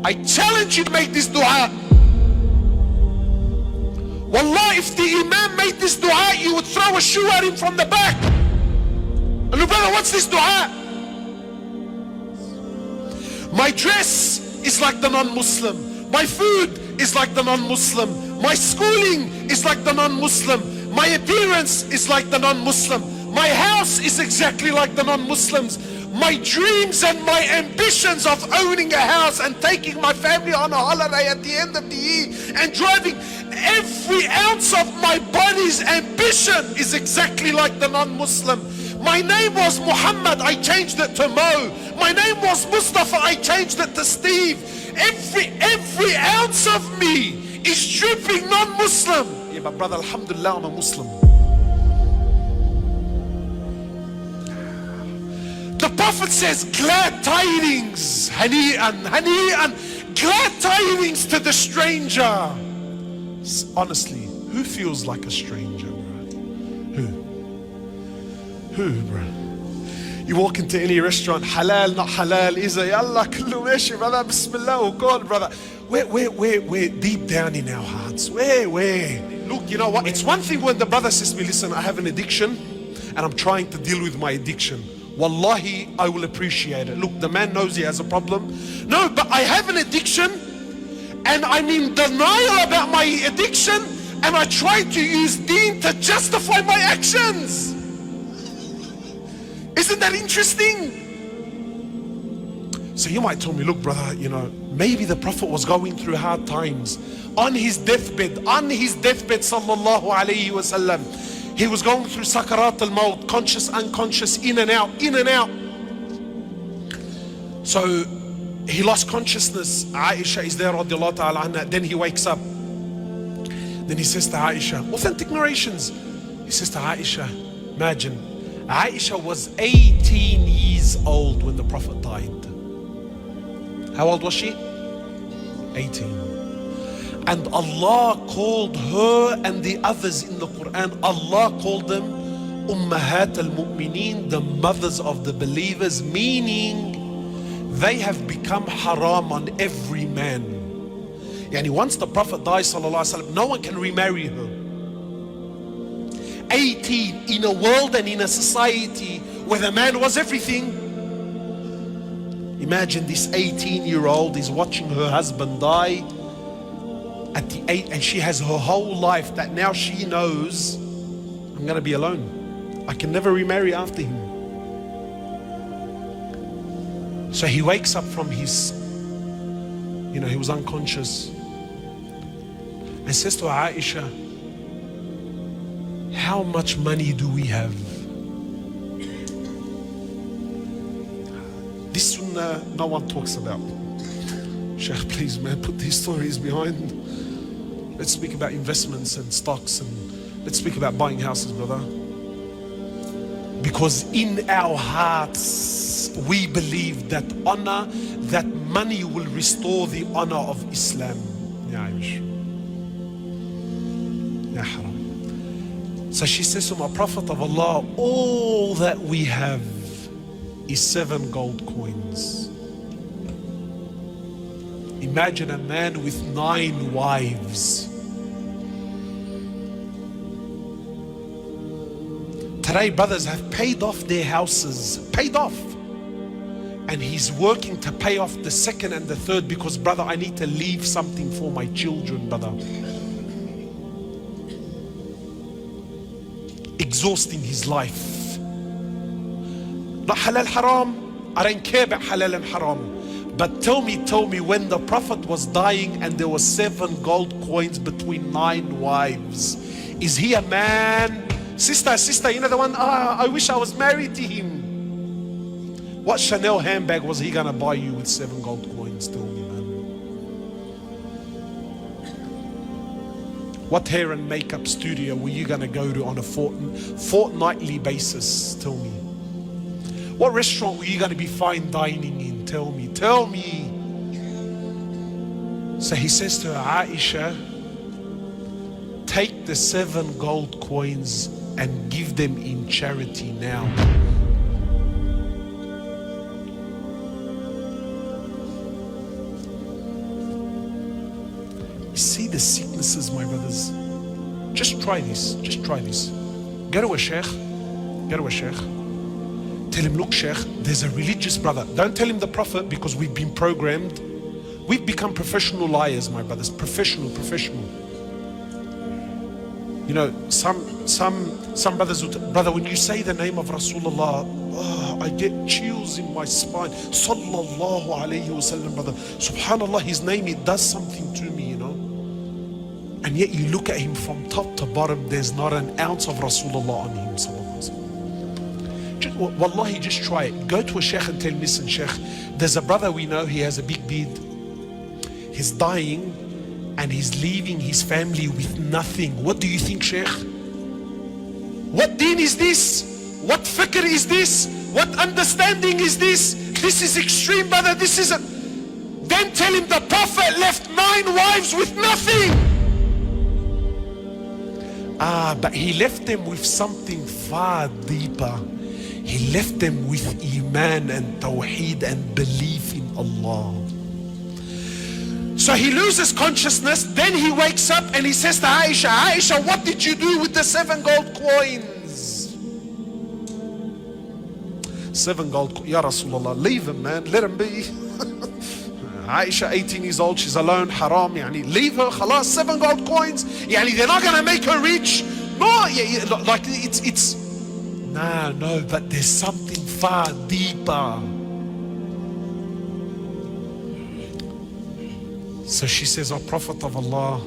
I challenge you to make this dua. Wallah, if the Imam made this dua, you would throw a shoe at him from the back. And look, brother, what's this dua? My dress is like the non-Muslim. My food is like the non-Muslim. My schooling is like the non-Muslim. My appearance is like the non-Muslim. My house is exactly like the non-Muslims. My dreams and my ambitions of owning a house and taking my family on a holiday at the end of the year and driving, every ounce of my body's ambition is exactly like the non-Muslim. My name was Muhammad, I changed it to Mo. My name was Mustafa, I changed it to Steve. Every ounce of me is dripping non-Muslim. Yeah, but brother, alhamdulillah, I'm a Muslim. The Prophet says, glad tidings, hani'an, hani'an, glad tidings to the stranger. Honestly, who feels like a stranger, bro? Who, bro? You walk into any restaurant, halal, not halal, Iza, yallah, kullu meshi, brother, bismillah, oh God, brother. We're deep down in our hearts. Where? Look, you know what? It's one thing when the brother says to me, listen, I have an addiction and I'm trying to deal with my addiction. Wallahi, I will appreciate it. Look, the man knows he has a problem. No, but I have an addiction and I'm in denial about my addiction and I try to use deen to justify my actions. Isn't that interesting? So you might tell me, look brother, you know, maybe the Prophet was going through hard times. On his deathbed, sallallahu alayhi wa sallam, he was going through sakarat al-maut, conscious, unconscious, in and out. So he lost consciousness. Aisha is there, radiallahu ta'ala anha. Then he wakes up. Then he says to Aisha, authentic narrations. He says to Aisha, imagine, Aisha was 18 years old when the Prophet died. How old was she? 18. And Allah called her and the others in the Quran, Allah called them Ummahat al-Mu'mineen, the mothers of the believers, meaning they have become haram on every man. Yani once the Prophet dies, sallallahu alaihi wasallam, no one can remarry her. 18 in a world and in a society where the man was everything. Imagine this 18-year-old is watching her husband die at the age, and she has her whole life that now she knows, I'm going to be alone. I can never remarry after him. So he wakes up from his, you know, he was unconscious, and says to Aisha, how much money do we have? This sunnah no one talks about. Sheikh, please man, put these stories behind. Let's speak about investments and stocks, and let's speak about buying houses, brother. Because in our hearts we believe that honor, that money will restore the honor of Islam. Ya Aish. Ya haram. So she says to my Prophet of Allah, all that we have is 7 gold coins. Imagine a man with 9 wives. Today brothers have paid off their houses, paid off. And he's working to pay off the 2nd and the 3rd because brother, I need to leave something for my children, brother. Exhausting his life. Not halal haram. I don't care about halal and haram. But tell me when the Prophet was dying and there were 7 gold coins between 9 wives, is he a man? Sister, you know the one, I wish I was married to him. What Chanel handbag was he gonna buy you with 7 gold coins? Tell me, man. What hair and makeup studio were you gonna go to on a fortnightly basis? Tell me. What restaurant were you gonna be fine dining in? Tell me. So he says to Aisha, take the 7 gold coins and give them in charity now. see the sicknesses, my brothers. Just try this. Just try this. Go to a sheikh. Go to a sheikh. Tell him, look, sheikh, there's a religious brother. Don't tell him the prophet, because we've been programmed. We've become professional liars, my brothers. Professional. You know, some brothers would, brother, when you say the name of Rasulullah, oh, I get chills in my spine. Sallallahu alayhi wasallam, brother. Subhanallah, his name, it does something to me, you know. And yet you look at him from top to bottom, there's not an ounce of Rasulullah on him, sallallahu alayhi wasallam. Wallahi, just try it. Go to a sheikh and tell him, listen, sheikh, there's a brother we know, he has a big beard. He's dying and he's leaving his family with nothing. What do you think, sheikh? What deen is this? What fikr is this? What understanding is this? This is extreme, brother. This is a... Then tell him the Prophet left 9 wives with nothing. But he left them with something far deeper. He left them with Iman and Tawheed and belief in Allah. So he loses consciousness, then he wakes up and he says to Aisha, Aisha, what did you do with the 7 gold coins? 7 gold coins, Ya Rasulullah, leave him, man, let him be. Aisha, 18 years old, she's alone, haram, yani, leave her, khalas, 7 gold coins, yani, they're not gonna make her rich. No, like it's no, but there's something far deeper. So she says, oh Prophet of Allah,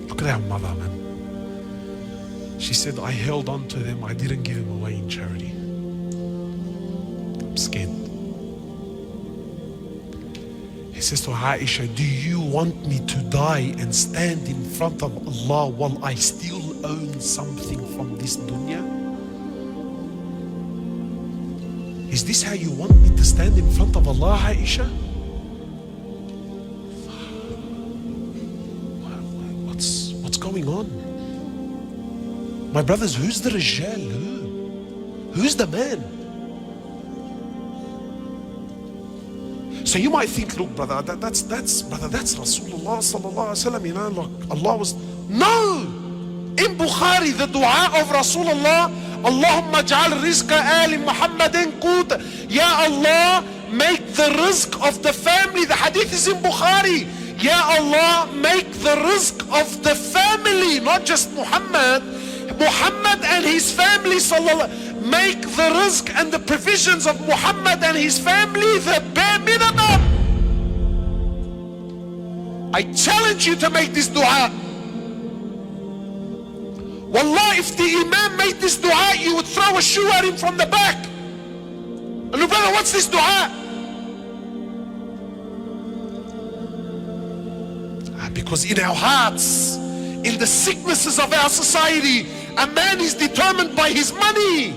look at our mother, man. She said, I held on to them, I didn't give them away in charity. I'm scared. He says to Aisha, do you want me to die and stand in front of Allah while I still own something from this dunya? Is this how you want me to stand in front of Allah, Aisha? What's going on? My brothers, who's the Rijal? Who's the man? So you might think, look, brother, that's Rasulullah sallallahu alaihi wasallam, you know, like Allah was... No! In Bukhari, the dua of Rasulullah, Allahumma ja'al rizqa ali Muhammadin qut. Ya Allah, make the rizq of the family. The hadith is in Bukhari. Ya Allah, make the rizq of the family, not just Muhammad. Muhammad and his family, sallallahu, make the rizq and the provisions of Muhammad and his family the bare minimum. I challenge you to make this dua. Wallah, if the Imam made this dua, you would throw a shoe at him from the back. And look, brother, what's this dua? Because in our hearts, in the sicknesses of our society, a man is determined by his money.